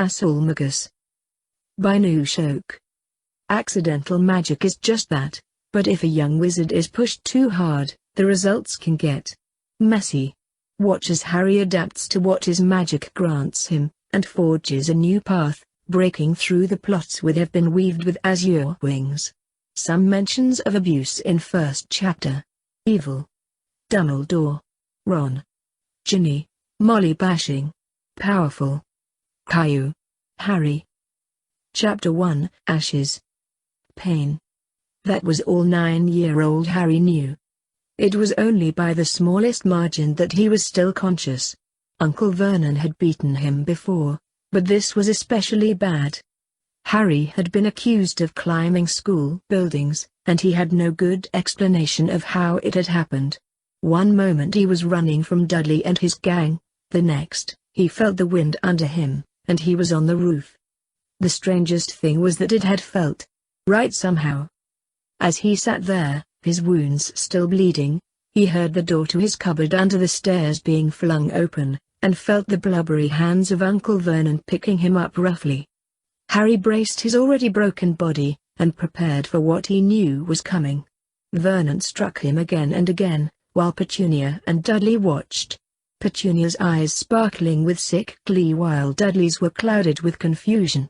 Asulmagus. By NooShoak. Accidental magic is just that, but if a young wizard is pushed too hard, the results can get messy. Watch as Harry adapts to what his magic grants him, and forges a new path, breaking through the plots which have been weaved with azure wings. Some mentions of abuse in first chapter. Evil. Dumbledore. Ron. Ginny. Molly bashing. Powerful. Caillou. Harry. Chapter 1, Ashes. Pain. That was all 9-year-old Harry knew. It was only by the smallest margin that he was still conscious. Uncle Vernon had beaten him before, but this was especially bad. Harry had been accused of climbing school buildings, and he had no good explanation of how it had happened. One moment he was running from Dudley and his gang, the next, he felt the wind under him, and he was on the roof. The strangest thing was that it had felt right somehow. As he sat there, his wounds still bleeding, he heard the door to his cupboard under the stairs being flung open, and felt the blubbery hands of Uncle Vernon picking him up roughly. Harry braced his already broken body, and prepared for what he knew was coming. Vernon struck him again and again, while Petunia and Dudley watched. Petunia's eyes sparkling with sick glee while Dudley's were clouded with confusion.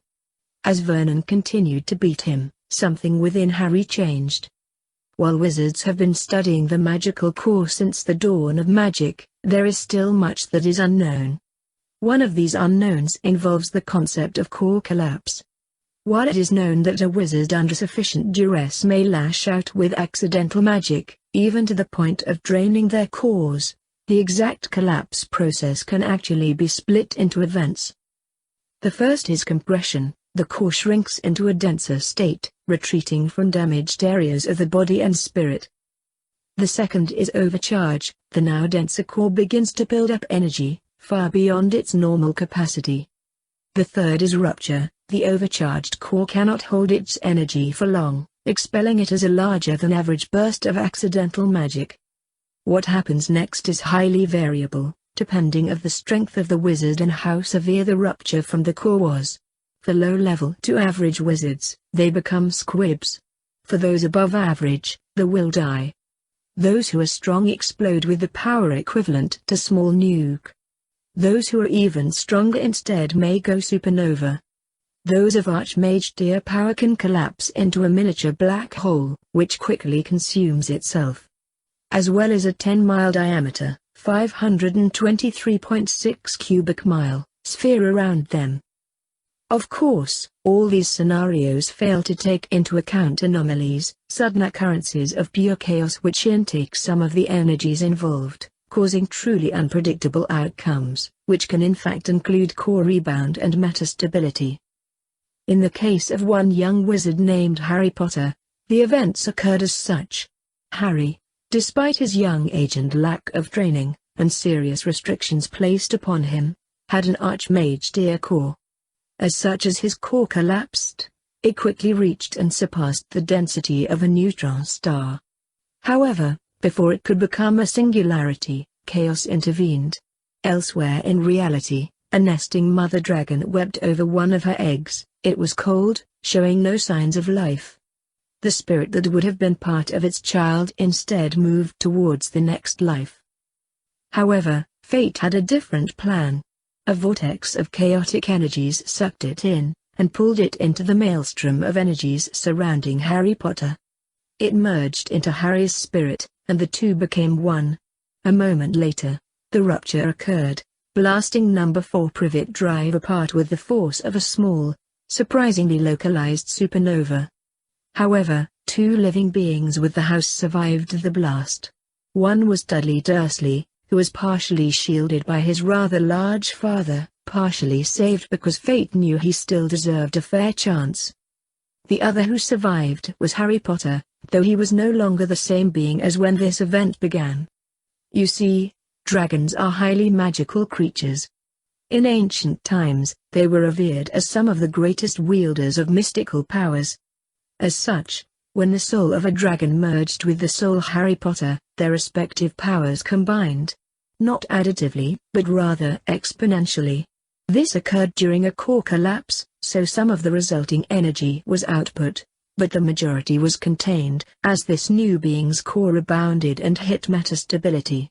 As Vernon continued to beat him, something within Harry changed. While wizards have been studying the magical core since the dawn of magic, there is still much that is unknown. One of these unknowns involves the concept of core collapse. While it is known that a wizard under sufficient duress may lash out with accidental magic, even to the point of draining their cores, the exact collapse process can actually be split into events. The first is compression. The core shrinks into a denser state, retreating from damaged areas of the body and spirit. The second is overcharge. The now denser core begins to build up energy, far beyond its normal capacity. The third is rupture. The overcharged core cannot hold its energy for long, expelling it as a larger-than-average burst of accidental magic. What happens next is highly variable, depending on the strength of the wizard and how severe the rupture from the core was. For low-level to average wizards, they become squibs. For those above average, they will die. Those who are strong explode with the power equivalent to small nuke. Those who are even stronger instead may go supernova. Those of Archmage tier power can collapse into a miniature black hole, which quickly consumes itself. As well as a 10-mile diameter, 523.6 cubic mile, sphere around them. Of course, all these scenarios fail to take into account anomalies, sudden occurrences of pure chaos which intake some of the energies involved, causing truly unpredictable outcomes, which can in fact include core rebound and metastability. In the case of one young wizard named Harry Potter, the events occurred as such. Harry, despite his young age and lack of training, and serious restrictions placed upon him, had an Archmage tier core. As such as his core collapsed, it quickly reached and surpassed the density of a neutron star. However, before it could become a singularity, chaos intervened. Elsewhere in reality, a nesting mother dragon wept over one of her eggs. It was cold, showing no signs of life. The spirit that would have been part of its child instead moved towards the next life. However, fate had a different plan. A vortex of chaotic energies sucked it in, and pulled it into the maelstrom of energies surrounding Harry Potter. It merged into Harry's spirit, and the two became one. A moment later, the rupture occurred, blasting number 4 Privet Drive apart with the force of a small, surprisingly localized supernova. However, 2 living beings with the house survived the blast. One was Dudley Dursley, who was partially shielded by his rather large father, partially saved because fate knew he still deserved a fair chance. The other who survived was Harry Potter, though he was no longer the same being as when this event began. You see, dragons are highly magical creatures. In ancient times, they were revered as some of the greatest wielders of mystical powers. As such, when the soul of a dragon merged with the soul of Harry Potter, their respective powers combined. Not additively, but rather exponentially. This occurred during a core collapse, so some of the resulting energy was output, but the majority was contained, as this new being's core rebounded and hit metastability.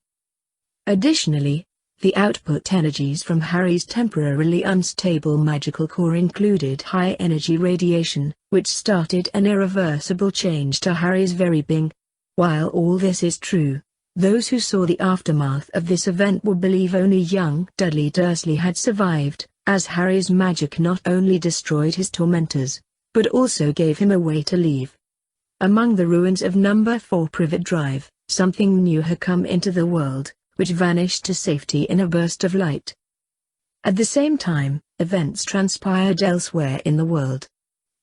Additionally, the output energies from Harry's temporarily unstable magical core included high-energy radiation, which started an irreversible change to Harry's very being. While all this is true, those who saw the aftermath of this event will believe only young Dudley Dursley had survived, as Harry's magic not only destroyed his tormentors, but also gave him a way to leave. Among the ruins of Number 4 Privet Drive, something new had come into the world, which vanished to safety in a burst of light. At the same time, events transpired elsewhere in the world.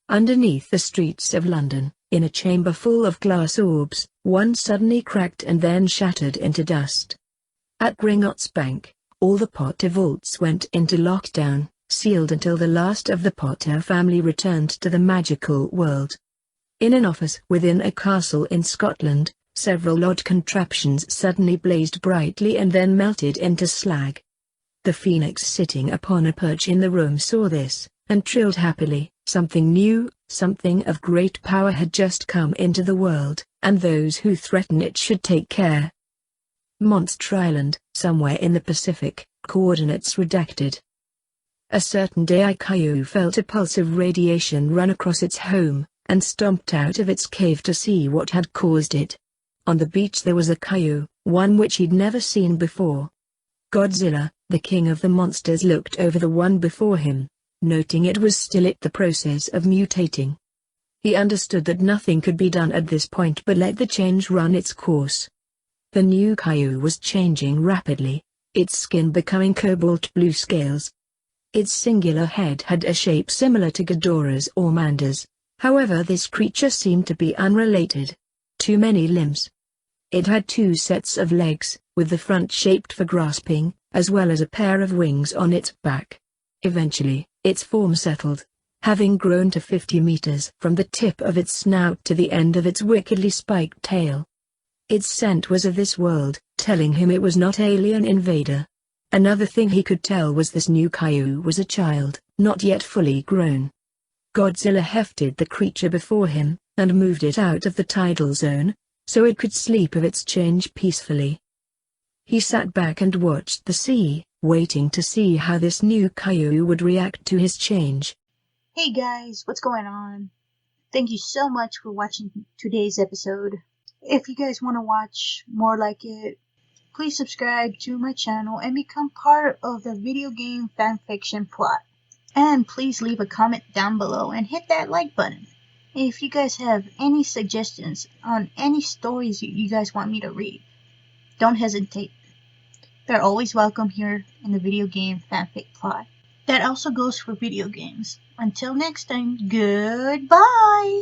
Underneath the streets of London, in a chamber full of glass orbs, one suddenly cracked and then shattered into dust. At Gringotts Bank, all the Potter vaults went into lockdown, sealed until the last of the Potter family returned to the magical world. In an office within a castle in Scotland, several odd contraptions suddenly blazed brightly and then melted into slag. The phoenix sitting upon a perch in the room saw this, and trilled happily. Something new, something of great power had just come into the world, and those who threaten it should take care. Monster Island, somewhere in the Pacific, coordinates redacted. A certain day Caillou felt a pulse of radiation run across its home, and stomped out of its cave to see what had caused it. On the beach there was a Caillou, one which he'd never seen before. Godzilla, the king of the monsters, looked over the one before him, noting it was still in the process of mutating. He understood that nothing could be done at this point but let the change run its course. The new Caillou was changing rapidly, its skin becoming cobalt blue scales. Its singular head had a shape similar to Ghidorah's or Manda's, however this creature seemed to be unrelated. Too many limbs. It had 2 sets of legs, with the front shaped for grasping, as well as a pair of wings on its back. Eventually, its form settled, having grown to 50 meters from the tip of its snout to the end of its wickedly spiked tail. Its scent was of this world, telling him it was not alien invader. Another thing he could tell was this new Caillou was a child, not yet fully grown. Godzilla hefted the creature before him, and moved it out of the tidal zone, so it could sleep of its change peacefully. He sat back and watched the sea, waiting to see how this new Caillou would react to his change. Hey guys, what's going on? Thank you so much for watching today's episode. If you guys want to watch more like it, please subscribe to my channel and become part of the video game fanfiction plot. And please leave a comment down below and hit that like button. If you guys have any suggestions on any stories you guys want me to read, don't hesitate. They're always welcome here in the video game fanfic plot. That also goes for video games. Until next time, goodbye!